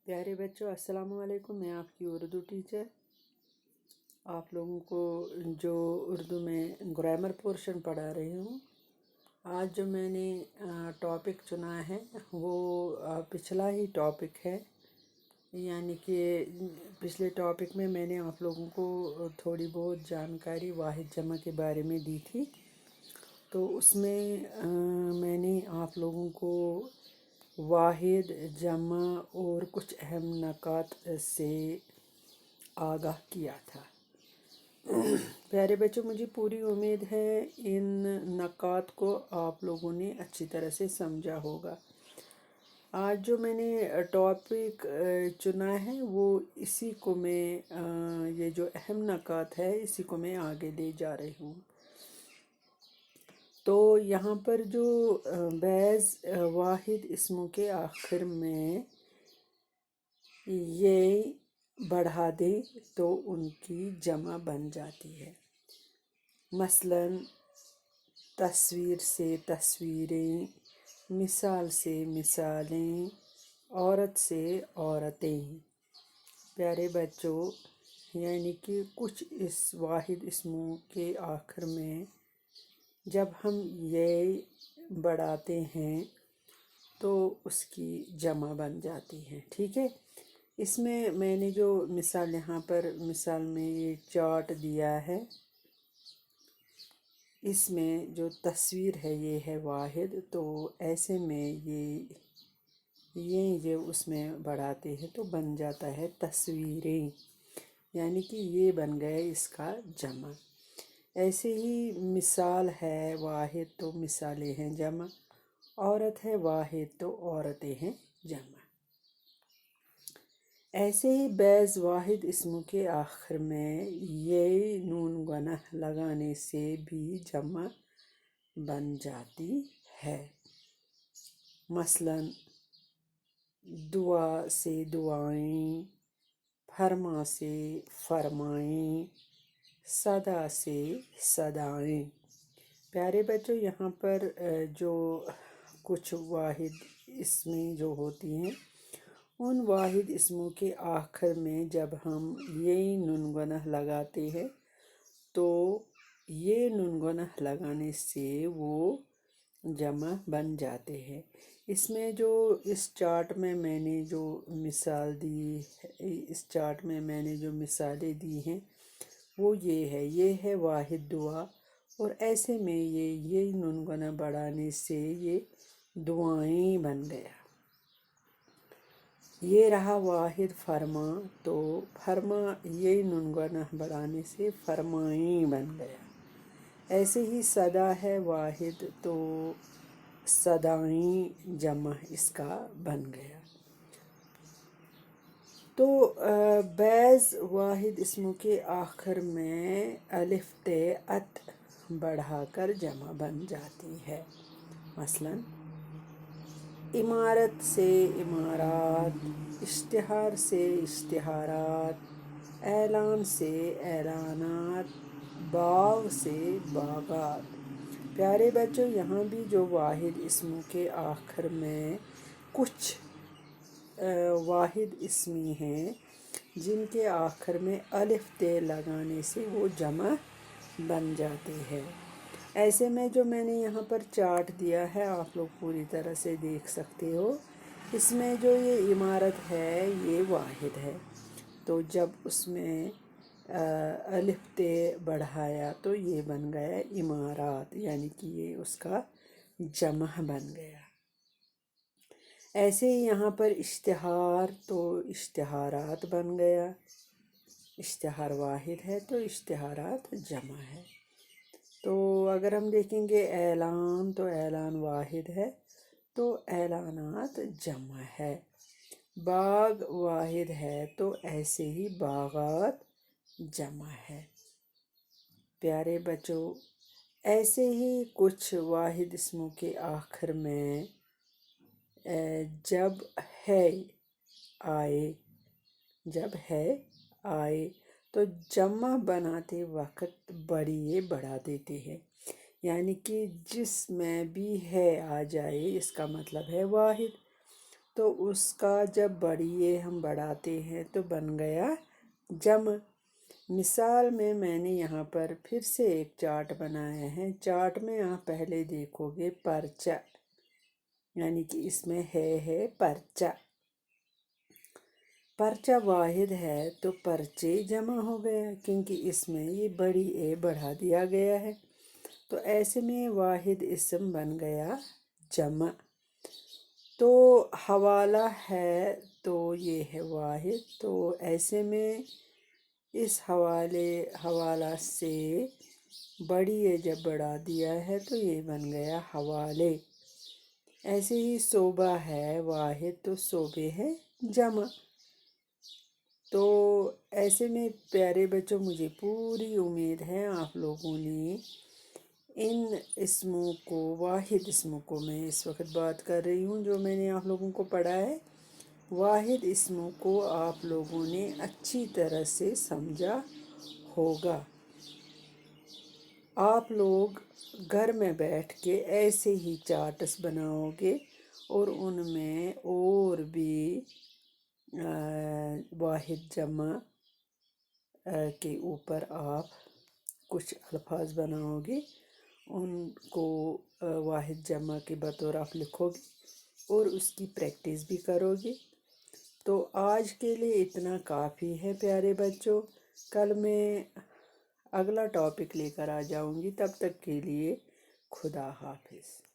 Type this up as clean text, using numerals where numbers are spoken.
प्यारे बच्चों, अस्सलाम वालेकुम। मैं आपकी उर्दू टीचर आप लोगों को जो उर्दू में ग्रामर पोर्शन पढ़ा रही हूँ। आज जो मैंने टॉपिक चुना है वो पिछला ही टॉपिक है। यानी कि पिछले टॉपिक में मैंने आप लोगों को थोड़ी बहुत जानकारी वाहिद जमा के बारे में दी थी। तो उसमें मैंने आप लोगों को वाहिद जमा और कुछ अहम नकात से आगाह किया था। प्यारे बच्चों, मुझे पूरी उम्मीद है इन नकात को आप लोगों ने अच्छी तरह से समझा होगा। आज जो मैंने टॉपिक चुना है वो इसी को मैं ये जो अहम नकात है इसी को मैं आगे ले जा रही हूँ। तो यहाँ पर जो बैज़ वाहिद इसमों के आखिर में ये बढ़ा दे तो उनकी जमा बन जाती है। मसलन तस्वीर से तस्वीरें, मिसाल से मिसालें, औरत से औरतें। प्यारे बच्चों, यानी कि कुछ इस वाहिद इसमों के आखिर में जब हम ये बढ़ाते हैं तो उसकी जमा बन जाती है। ठीक है, इसमें मैंने जो मिसाल यहाँ पर मिसाल में ये चार्ट दिया है, इसमें जो तस्वीर है ये है वाहिद। तो ऐसे में ये जो उसमें बढ़ाते हैं तो बन जाता है तस्वीरें, यानी कि ये बन गए इसका जमा। ऐसे ही मिसाल है वाहिद तो मिसालें हैं जमा, औरत है वाहिद तो औरतें हैं जमा। ऐसे ही बैज़ वाहिद इसमों के आखिर में ये नून गनह लगाने से भी जमा बन जाती है। मसलन दुआ से दुआएं, फरमा से फरमाएं, सदा से सदाएं। प्यारे बच्चों, यहाँ पर जो कुछ वाहिद इसमें जो होती हैं उन वाहिद इसमों के आखिर में जब हम ये नून गनह लगाते हैं तो ये नून गनह लगाने से वो जमा बन जाते हैं। इसमें जो इस चार्ट में मैंने जो मिसाल दी है, इस चार्ट में मैंने जो मिसालें दी हैं वो ये है वाहिद दुआ। और ऐसे में ये नून गनह बढ़ाने से ये दुआएं बन गया। ये रहा वाहिद फरमा, तो फरमा ये नून गनह बढ़ाने से फरमाएं बन गया। ऐसे ही सदा है वाहिद तो सदाएं जमा इसका बन गया। तो बैज़ वाहिद इसमों के आखिर में अलिफ ते अत बढ़ाकर जमा बन जाती है। मसलन इमारत से इमारात, इश्तिहार से इश्तिहारात, ऐलान से ऐलानात, बाग से बागात। प्यारे बच्चों, यहाँ भी जो वाहिद इसमों के आखिर में कुछ वाहिद इसमी हैं जिनके आखिर में अलिफ ते लगाने से वो जमा बन जाते हैं। ऐसे में जो मैंने यहाँ पर चार्ट दिया है आप लोग पूरी तरह से देख सकते हो। इसमें जो ये इमारत है ये वाहिद है, तो जब उसमें अलिफ ते बढ़ाया तो ये बन गया इमारात, यानी कि ये उसका जमा बन गया। ऐसे ही यहाँ पर इश्तिहार तो इश्तिहारात बन गया। इश्तिहार वाहिद है तो इश्तिहारात जमा है। तो अगर हम देखेंगे ऐलान तो ऐलान वाहिद है तो ऐलानात जमा है। बाग वाहिद है तो ऐसे ही बागात जमा है। प्यारे बच्चों, ऐसे ही कुछ वाहिद इसमों के आखिर में जब है आए तो जमा बनाते वक्त बढ़िए बढ़ा देते हैं, यानी कि जिसमें भी है आ जाए इसका मतलब है वाहिद। تو اس کا جب بڑھیے ہم بڑھاتے ہیں تو بن گیا جمع۔ مثال میں نے یہاں پر پھر سے ایک چارٹ بنایا ہے۔ چارٹ میں آپ پہلے دیکھو گے پرچہ، یعنی کہ اس میں ہے پرچہ۔ پرچہ واحد ہے تو پرچے جمع ہو گیا، کیونکہ اس میں یہ بڑی اے بڑھا دیا گیا ہے، تو ایسے میں واحد اسم بن گیا جمع۔ تو حوالہ ہے تو یہ ہے واحد، تو ایسے میں اس حوالہ سے بڑی اے جب بڑھا دیا ہے تو یہ بن گیا حوالے۔ ایسے ہی صوبہ ہے واحد تو صوبے ہے جمع۔ تو ایسے میں پیارے بچوں، مجھے پوری امید ہے آپ لوگوں نے ان اسموں کو، واحد اسموں کو میں اس وقت بات کر رہی ہوں جو میں نے آپ لوگوں کو پڑھا ہے، واحد اسموں کو آپ لوگوں نے اچھی طرح سے سمجھا ہوگا۔ آپ لوگ گھر میں بیٹھ کے ایسے ہی چارٹس بناؤ گے اور ان میں اور بھی واحد جمع کے اوپر آپ کچھ الفاظ بناؤ گے، ان کو واحد جمع کے بطور آپ لکھو گے اور اس کی پریکٹس بھی کرو گے۔ تو آج کے لیے اتنا کافی ہے پیارے بچوں، کل میں اگلا ٹاپک لے کر آ جاؤں گی، تب تک کے لیے خدا حافظ۔